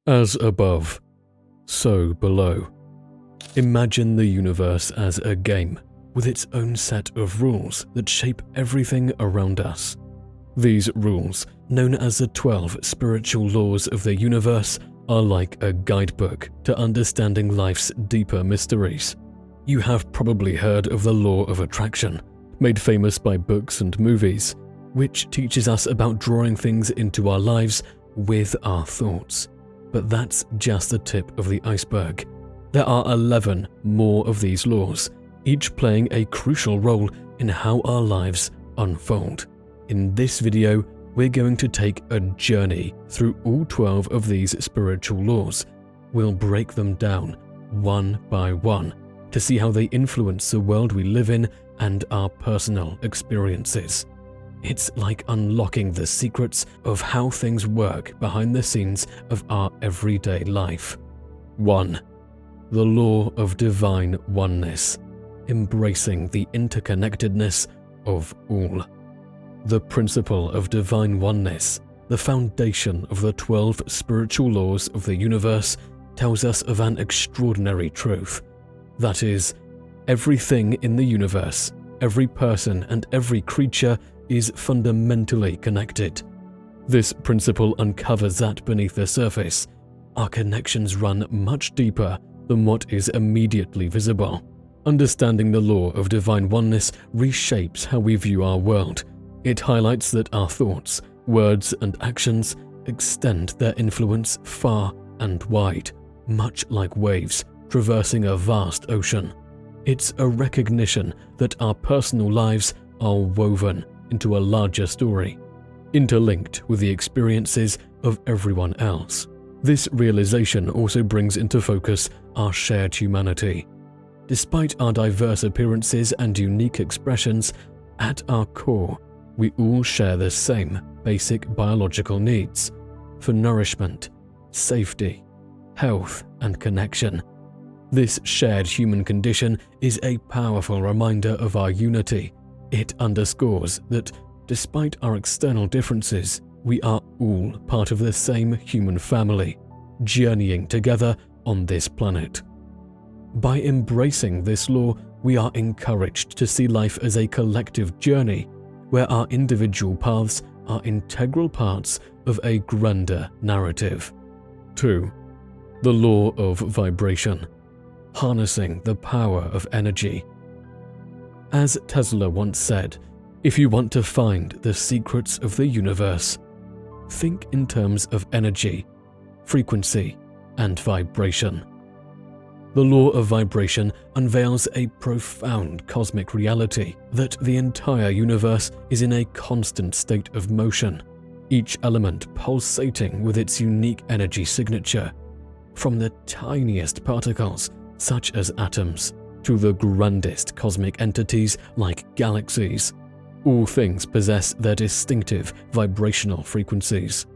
As above, so below. Imagine the universe as a game with its own set of rules that shape everything around us. These rules, known as the 12 spiritual laws of the universe, are like a guidebook to understanding life's deeper mysteries. You have probably heard of the Law of Attraction, made famous by books and movies, which teaches us about drawing things into our lives with our thoughts. But that's just the tip of the iceberg. There are 11 more of these laws, each playing a crucial role in how our lives unfold. In this video, we're going to take a journey through all 12 of these spiritual laws. We'll break them down one by one to see how they influence the world we live in and our personal experiences. It's like unlocking the secrets of how things work behind the scenes of our everyday life. 1. The Law of Divine Oneness, embracing the interconnectedness of all. The principle of divine oneness, the foundation of the 12 spiritual laws of the universe, tells us of an extraordinary truth. That is, everything in the universe, every person and every creature is fundamentally connected. This principle uncovers that beneath the surface, our connections run much deeper than what is immediately visible. Understanding the law of divine oneness reshapes how we view our world. It highlights that our thoughts, words, and actions extend their influence far and wide, much like waves traversing a vast ocean. It's a recognition that our personal lives are woven into a larger story, interlinked with the experiences of everyone else. This realization also brings into focus our shared humanity. Despite our diverse appearances and unique expressions, at our core, we all share the same basic biological needs for nourishment, safety, health, and connection. This shared human condition is a powerful reminder of our unity. It underscores that, despite our external differences, we are all part of the same human family, journeying together on this planet. By embracing this law, we are encouraged to see life as a collective journey, where our individual paths are integral parts of a grander narrative. 2. The Law of Vibration, harnessing the power of energy. As Tesla once said, if you want to find the secrets of the universe, think in terms of energy, frequency, and vibration. The law of vibration unveils a profound cosmic reality that the entire universe is in a constant state of motion, each element pulsating with its unique energy signature, from the tiniest particles, such as atoms, to the grandest cosmic entities like galaxies. All things possess their distinctive vibrational frequencies.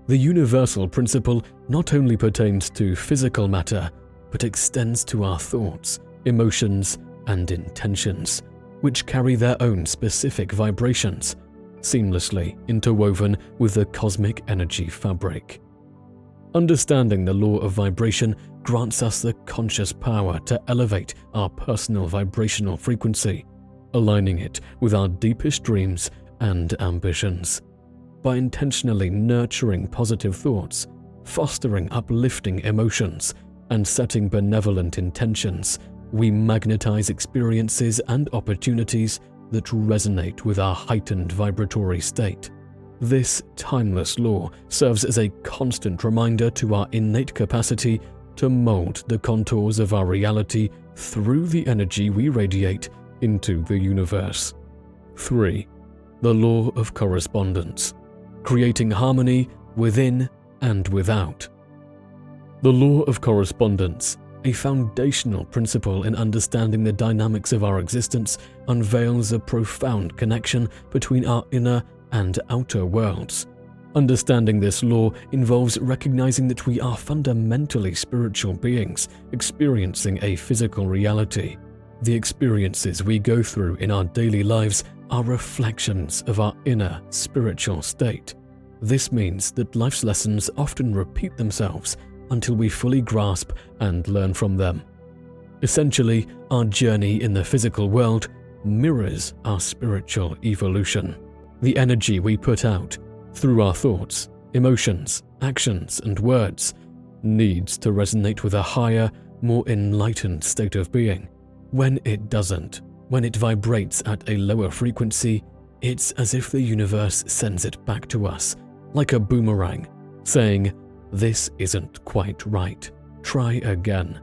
The universal principle not only pertains to physical matter, but extends to our thoughts, emotions, and intentions, which carry their own specific vibrations, seamlessly interwoven with the cosmic energy fabric. Understanding the law of vibration grants us the conscious power to elevate our personal vibrational frequency, aligning it with our deepest dreams and ambitions. By intentionally nurturing positive thoughts, fostering uplifting emotions, and setting benevolent intentions, we magnetize experiences and opportunities that resonate with our heightened vibratory state. This timeless law serves as a constant reminder to our innate capacity to mold the contours of our reality through the energy we radiate into the universe. 3. The Law of Correspondence, creating harmony within and without. The Law of Correspondence, a foundational principle in understanding the dynamics of our existence, unveils a profound connection between our inner and outer worlds. Understanding this law involves recognizing that we are fundamentally spiritual beings experiencing a physical reality. The experiences we go through in our daily lives are reflections of our inner spiritual state. This means that life's lessons often repeat themselves until we fully grasp and learn from them. Essentially, our journey in the physical world mirrors our spiritual evolution. The energy we put out through our thoughts, emotions, actions, and words needs to resonate with a higher, more enlightened state of being. When it doesn't, when it vibrates at a lower frequency, it's as if the universe sends it back to us, like a boomerang, saying, "This isn't quite right. Try again."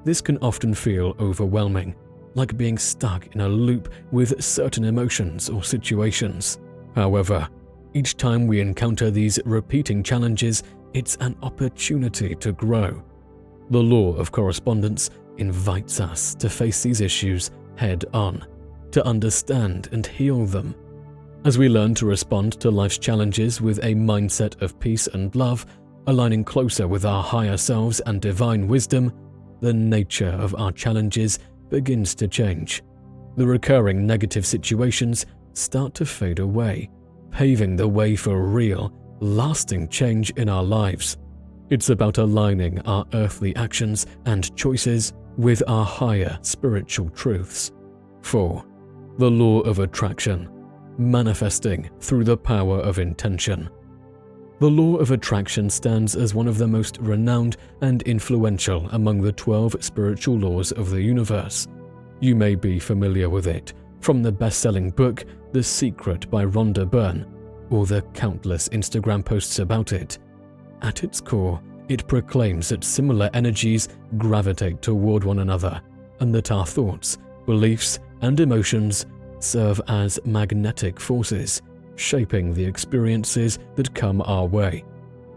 This can often feel overwhelming, like being stuck in a loop with certain emotions or situations. However, each time we encounter these repeating challenges, it's an opportunity to grow. The Law of Correspondence invites us to face these issues head-on, to understand and heal them. As we learn to respond to life's challenges with a mindset of peace and love, aligning closer with our higher selves and divine wisdom, the nature of our challenges begins to change. The recurring negative situations start to fade away, paving the way for real, lasting change in our lives. It's about aligning our earthly actions and choices with our higher spiritual truths. 4. The Law of Attraction, manifesting through the power of intention. The Law of Attraction stands as one of the most renowned and influential among the 12 spiritual laws of the universe. You may be familiar with it from the best-selling book The Secret by Rhonda Byrne, or the countless Instagram posts about it. At its core, it proclaims that similar energies gravitate toward one another, and that our thoughts, beliefs, and emotions serve as magnetic forces, shaping the experiences that come our way.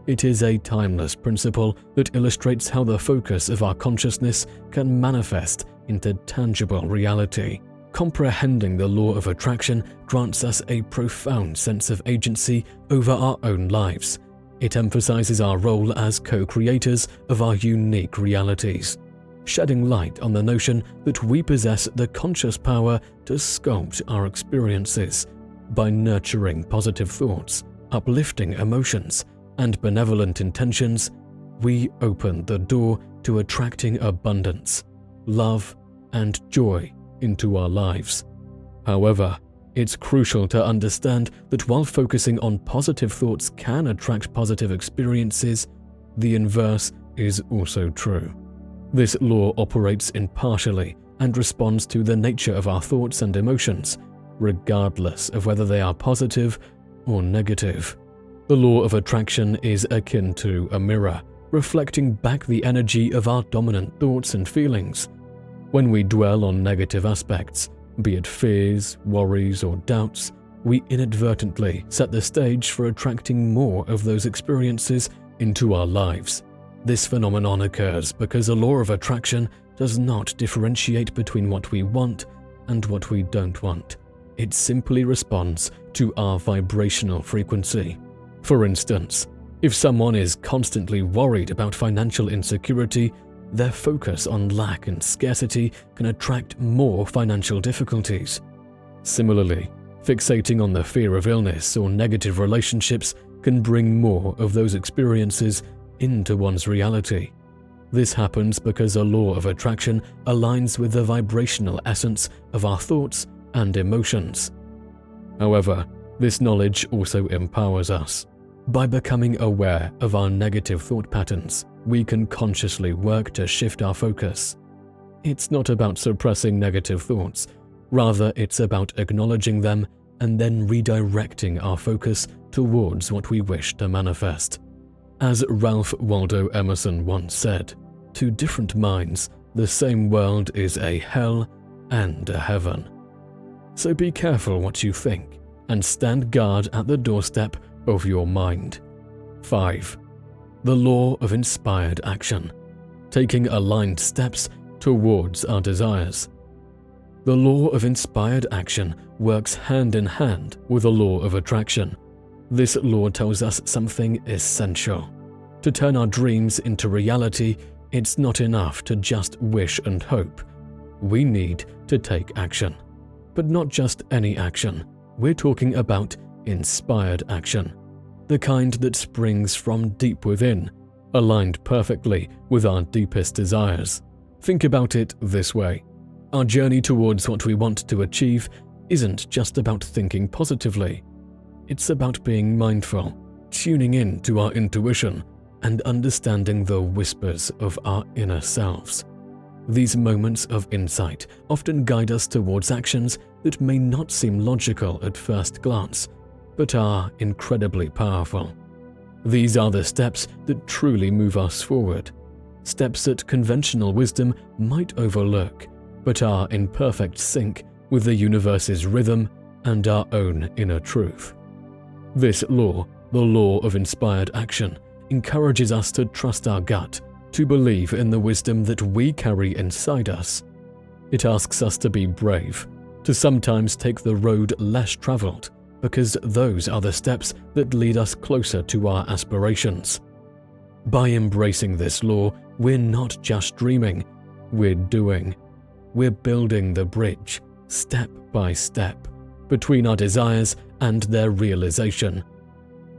It is a timeless principle that illustrates how the focus of our consciousness can manifest into tangible reality. Comprehending the Law of Attraction grants us a profound sense of agency over our own lives. It emphasizes our role as co-creators of our unique realities, shedding light on the notion that we possess the conscious power to sculpt our experiences. By nurturing positive thoughts, uplifting emotions, and benevolent intentions, we open the door to attracting abundance, love, and joy into our lives. However, it's crucial to understand that while focusing on positive thoughts can attract positive experiences, the inverse is also true. This law operates impartially and responds to the nature of our thoughts and emotions, regardless of whether they are positive or negative. The Law of Attraction is akin to a mirror, reflecting back the energy of our dominant thoughts and feelings. When we dwell on negative aspects, be it fears, worries, or doubts, we inadvertently set the stage for attracting more of those experiences into our lives. This phenomenon occurs because the Law of Attraction does not differentiate between what we want and what we don't want. It simply responds to our vibrational frequency. For instance, if someone is constantly worried about financial insecurity, their focus on lack and scarcity can attract more financial difficulties. Similarly, fixating on the fear of illness or negative relationships can bring more of those experiences into one's reality. This happens because the Law of Attraction aligns with the vibrational essence of our thoughts and emotions. However, this knowledge also empowers us. By becoming aware of our negative thought patterns, we can consciously work to shift our focus. It's not about suppressing negative thoughts, rather it's about acknowledging them and then redirecting our focus towards what we wish to manifest. As Ralph Waldo Emerson once said, "To different minds, the same world is a hell and a heaven." So be careful what you think, and stand guard at the doorstep of your mind. 5. The Law of Inspired Action, taking aligned steps towards our desires. The Law of Inspired Action works hand in hand with the Law of Attraction. This law tells us something essential. To turn our dreams into reality, it's not enough to just wish and hope. We need to take action. But not just any action. We're talking about inspired action, the kind that springs from deep within, aligned perfectly with our deepest desires. Think about it this way. Our journey towards what we want to achieve isn't just about thinking positively. It's about being mindful, tuning in to our intuition, and understanding the whispers of our inner selves. These moments of insight often guide us towards actions that may not seem logical at first glance, but are incredibly powerful. These are the steps that truly move us forward, steps that conventional wisdom might overlook, but are in perfect sync with the universe's rhythm and our own inner truth. This law, the law of inspired action, encourages us to trust our gut, to believe in the wisdom that we carry inside us. It asks us to be brave, to sometimes take the road less traveled, because those are the steps that lead us closer to our aspirations. By embracing this law, we're not just dreaming, we're doing. We're building the bridge, step by step, between our desires and their realization.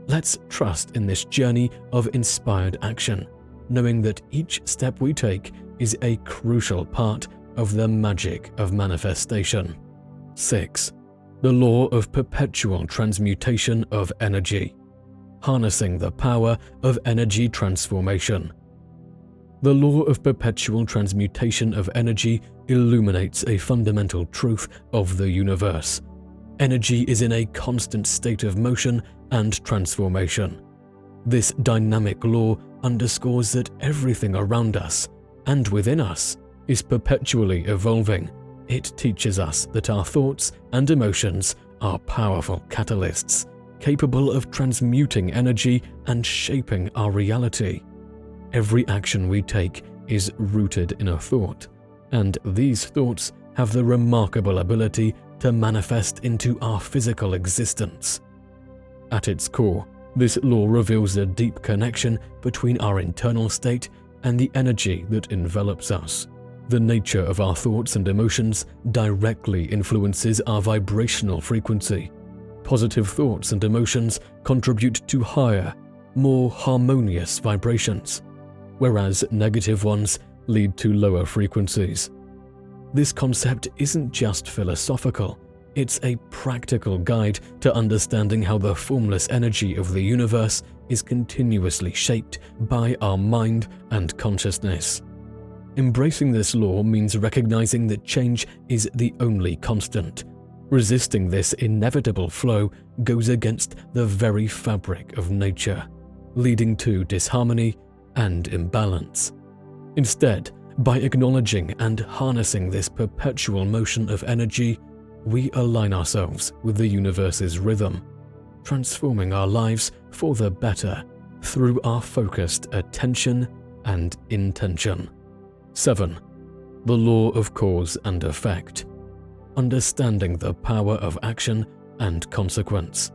Let's trust in this journey of inspired action, knowing that each step we take is a crucial part of the magic of manifestation. 6. The law of perpetual transmutation of energy. Harnessing the power of energy transformation. The law of perpetual transmutation of energy illuminates a fundamental truth of the universe. Energy is in a constant state of motion and transformation. This dynamic law underscores that everything around us and within us is perpetually evolving. It teaches us that our thoughts and emotions are powerful catalysts, capable of transmuting energy and shaping our reality. Every action we take is rooted in a thought, and these thoughts have the remarkable ability to manifest into our physical existence. At its core, this law reveals a deep connection between our internal state and the energy that envelops us. The nature of our thoughts and emotions directly influences our vibrational frequency. Positive thoughts and emotions contribute to higher, more harmonious vibrations, whereas negative ones lead to lower frequencies. This concept isn't just philosophical, it's a practical guide to understanding how the formless energy of the universe is continuously shaped by our mind and consciousness. Embracing this law means recognizing that change is the only constant. Resisting this inevitable flow goes against the very fabric of nature, leading to disharmony and imbalance. Instead, by acknowledging and harnessing this perpetual motion of energy, we align ourselves with the universe's rhythm, transforming our lives for the better through our focused attention and intention. 7. The law of cause and effect. Understanding the power of action and consequence.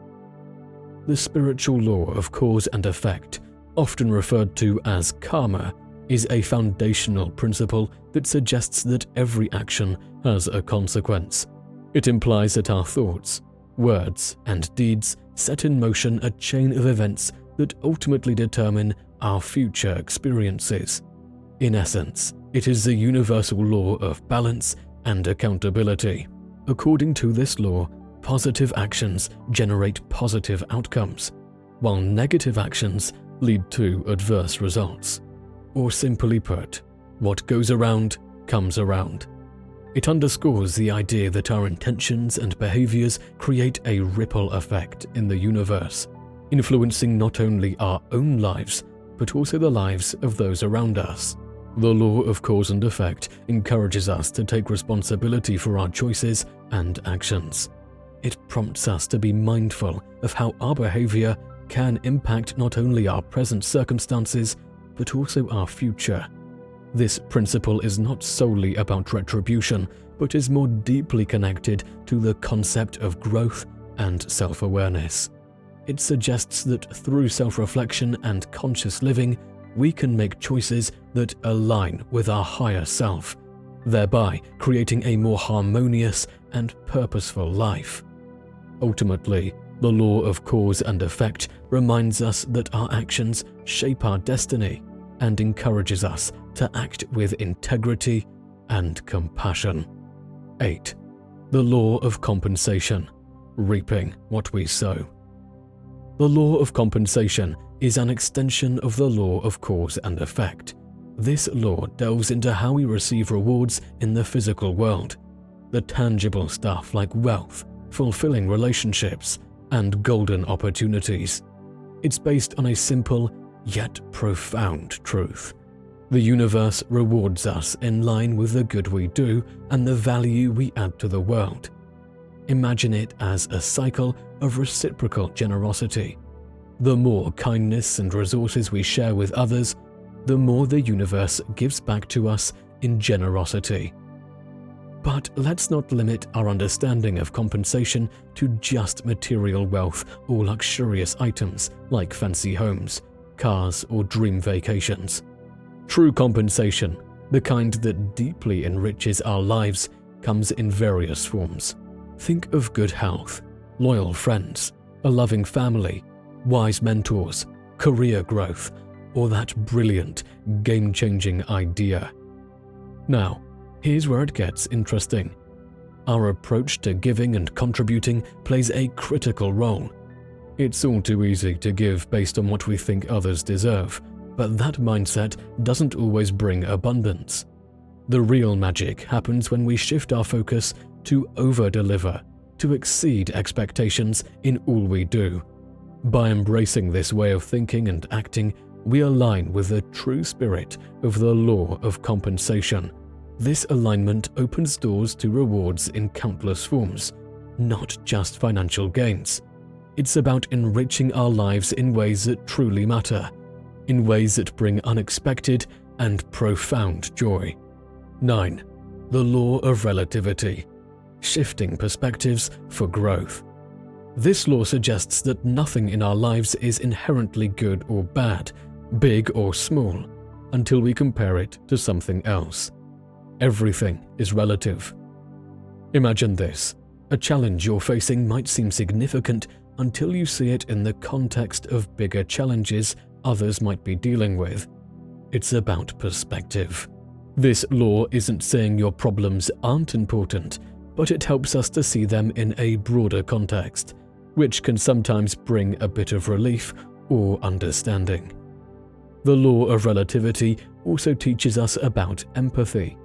The spiritual law of cause and effect, often referred to as karma, is a foundational principle that suggests that every action has a consequence. It implies that our thoughts, words, and deeds set in motion a chain of events that ultimately determine our future experiences. In essence, it is the universal law of balance and accountability. According to this law, positive actions generate positive outcomes, while negative actions lead to adverse results. Or simply put, what goes around comes around. It underscores the idea that our intentions and behaviors create a ripple effect in the universe, influencing not only our own lives, but also the lives of those around us. The law of cause and effect encourages us to take responsibility for our choices and actions. It prompts us to be mindful of how our behavior can impact not only our present circumstances, but also our future. This principle is not solely about retribution, but is more deeply connected to the concept of growth and self-awareness. It suggests that through self-reflection and conscious living, we can make choices that align with our higher self, thereby creating a more harmonious and purposeful life. Ultimately, the law of cause and effect reminds us that our actions shape our destiny, and encourages us to act with integrity and compassion. 8. The Law of Compensation, reaping what we sow. The law of compensation is an extension of the law of cause and effect. This law delves into how we receive rewards in the physical world, the tangible stuff like wealth, fulfilling relationships, and golden opportunities. It's based on a simple yet profound truth. The universe rewards us in line with the good we do and the value we add to the world. Imagine it as a cycle of reciprocal generosity. The more kindness and resources we share with others, the more the universe gives back to us in generosity. But let's not limit our understanding of compensation to just material wealth or luxurious items like fancy homes, cars, or dream vacations. True compensation, the kind that deeply enriches our lives, comes in various forms. Think of good health, loyal friends, a loving family, wise mentors, career growth, or that brilliant, game-changing idea. Now, here's where it gets interesting. Our approach to giving and contributing plays a critical role. It's all too easy to give based on what we think others deserve, but that mindset doesn't always bring abundance. The real magic happens when we shift our focus to over-deliver, to exceed expectations in all we do. By embracing this way of thinking and acting, we align with the true spirit of the law of compensation. This alignment opens doors to rewards in countless forms, not just financial gains. It's about enriching our lives in ways that truly matter, in ways that bring unexpected and profound joy. 9. The Law of Relativity, shifting perspectives for growth. This law suggests that nothing in our lives is inherently good or bad, big or small, until we compare it to something else. Everything is relative. Imagine this. A challenge you're facing might seem significant until you see it in the context of bigger challenges others might be dealing with. It's about perspective. This law isn't saying your problems aren't important, but it helps us to see them in a broader context, which can sometimes bring a bit of relief or understanding. The Law of Relativity also teaches us about empathy.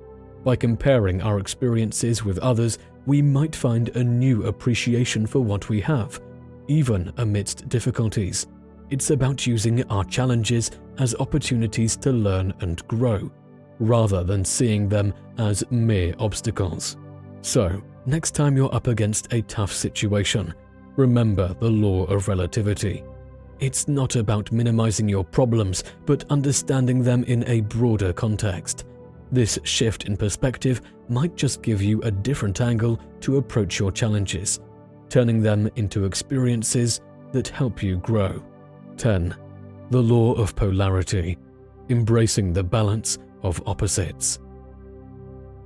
By comparing our experiences with others, we might find a new appreciation for what we have, even amidst difficulties. It's about using our challenges as opportunities to learn and grow, rather than seeing them as mere obstacles. So, next time you're up against a tough situation, remember the Law of Relativity. It's not about minimizing your problems, but understanding them in a broader context. This shift in perspective might just give you a different angle to approach your challenges, turning them into experiences that help you grow. 10. The Law of Polarity, embracing the balance of opposites.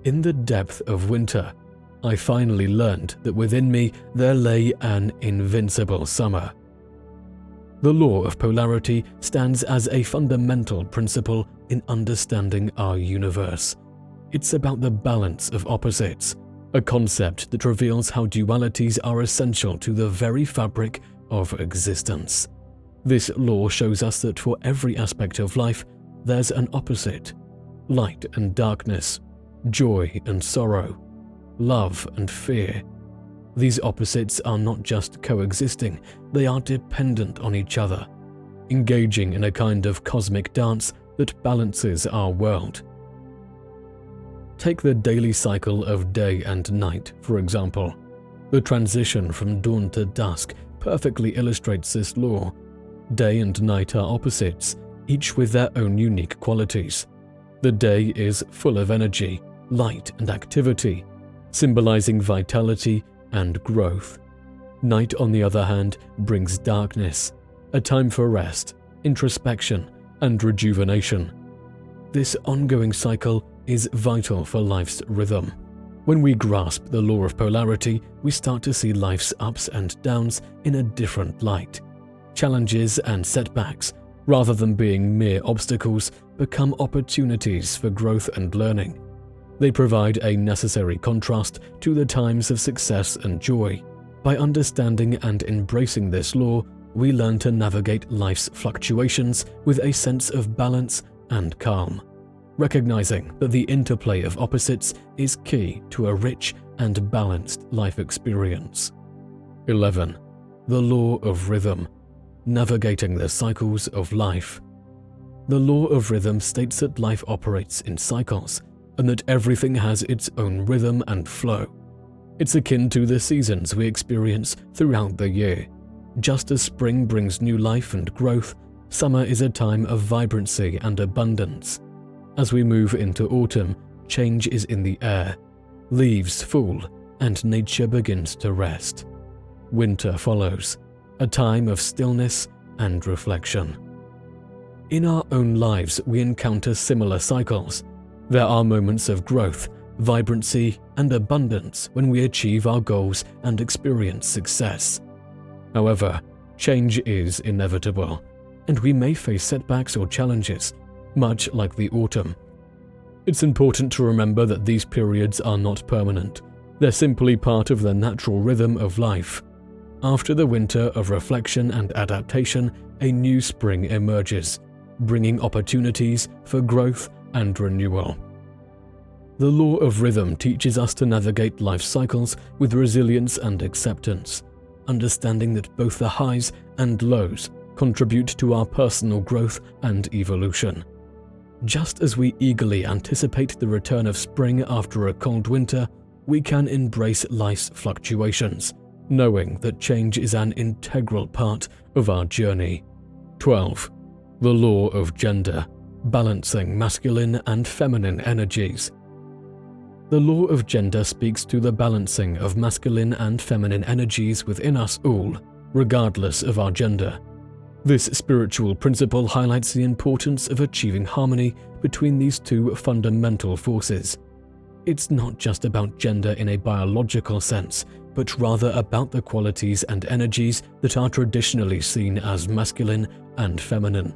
In the depth of winter, I finally learned that within me there lay an invincible summer. The Law of Polarity stands as a fundamental principle in understanding our universe. It's about the balance of opposites, a concept that reveals how dualities are essential to the very fabric of existence. This law shows us that for every aspect of life, there's an opposite: light and darkness, joy and sorrow, love and fear. These opposites are not just coexisting, they are dependent on each other, engaging in a kind of cosmic dance that balances our world. Take the daily cycle of day and night, for example. The transition from dawn to dusk perfectly illustrates this law. Day and night are opposites, each with their own unique qualities. The day is full of energy, light and activity, symbolizing vitality and growth. Night, on the other hand, brings darkness, a time for rest, introspection, and rejuvenation. This ongoing cycle is vital for life's rhythm. When we grasp the law of polarity, we start to see life's ups and downs in a different light. Challenges and setbacks rather than being mere obstacles, become opportunities for growth and learning. They provide a necessary contrast to the times of success and joy. By understanding and embracing this law, we learn to navigate life's fluctuations with a sense of balance and calm, recognizing that the interplay of opposites is key to a rich and balanced life experience. 11. The Law of Rhythm, navigating the cycles of life. The law of rhythm states that life operates in cycles, and that everything has its own rhythm and flow. It's akin to the seasons we experience throughout the year. Just as spring brings new life and growth, summer is a time of vibrancy and abundance. As we move into autumn, change is in the air. Leaves fall, and nature begins to rest. Winter follows, a time of stillness and reflection. In our own lives, we encounter similar cycles. There are moments of growth, vibrancy, and abundance when we achieve our goals and experience success. However, change is inevitable, and we may face setbacks or challenges, much like the autumn. It's important to remember that these periods are not permanent. They're simply part of the natural rhythm of life. After the winter of reflection and adaptation, a new spring emerges, bringing opportunities for growth and renewal. The law of rhythm teaches us to navigate life cycles with resilience and acceptance, understanding that both the highs and lows contribute to our personal growth and evolution. Just as we eagerly anticipate the return of spring after a cold winter, we can embrace life's fluctuations, knowing that change is an integral part of our journey. 12. The Law of Gender, balancing masculine and feminine energies. The law of gender speaks to the balancing of masculine and feminine energies within us all, regardless of our gender. This spiritual principle highlights the importance of achieving harmony between these two fundamental forces. It's not just about gender in a biological sense, but rather about the qualities and energies that are traditionally seen as masculine and feminine.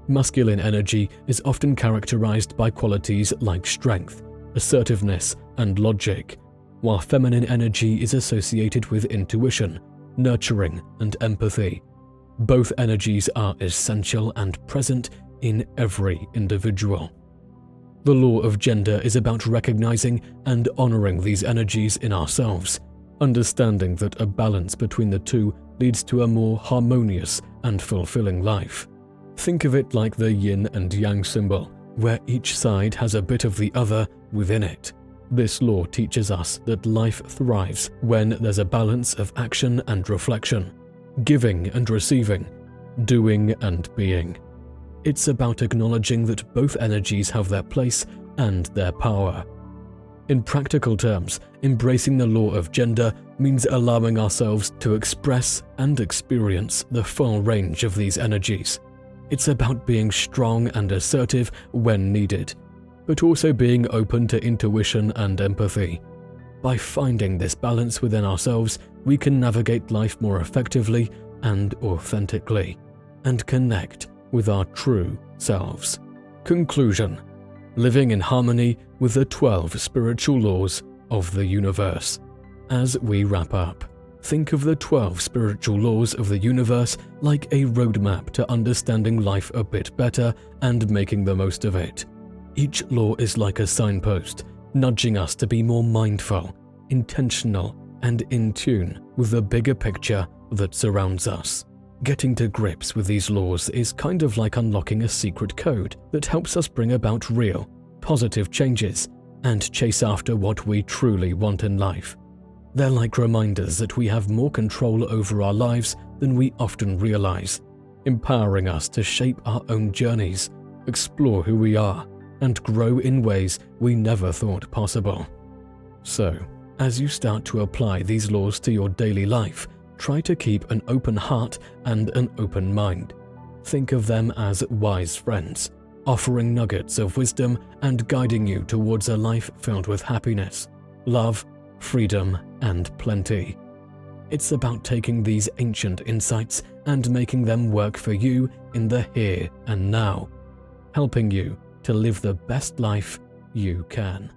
Masculine energy is often characterized by qualities like strength, assertiveness, and logic, while feminine energy is associated with intuition, nurturing, and empathy. Both energies are essential and present in every individual. The law of gender is about recognizing and honoring these energies in ourselves, understanding that a balance between the two leads to a more harmonious and fulfilling life. Think of it like the yin and yang symbol, where each side has a bit of the other within it. This law teaches us that life thrives when there's a balance of action and reflection, giving and receiving, doing and being. It's about acknowledging that both energies have their place and their power. In practical terms, embracing the law of gender means allowing ourselves to express and experience the full range of these energies. It's about being strong and assertive when needed, but also being open to intuition and empathy. By finding this balance within ourselves, we can navigate life more effectively and authentically, and connect with our true selves. Conclusion: living in harmony with the 12 spiritual laws of the universe. As we wrap up, think of the 12 spiritual laws of the universe like a roadmap to understanding life a bit better and making the most of it. Each law is like a signpost, nudging us to be more mindful, intentional, and in tune with the bigger picture that surrounds us. Getting to grips with these laws is kind of like unlocking a secret code that helps us bring about real, positive changes and chase after what we truly want in life. They're like reminders that we have more control over our lives than we often realize, empowering us to shape our own journeys, explore who we are, and grow in ways we never thought possible. So, as you start to apply these laws to your daily life, try to keep an open heart and an open mind. Think of them as wise friends, offering nuggets of wisdom and guiding you towards a life filled with happiness, love, freedom, and plenty. It's about taking these ancient insights and making them work for you in the here and now, helping you to live the best life you can.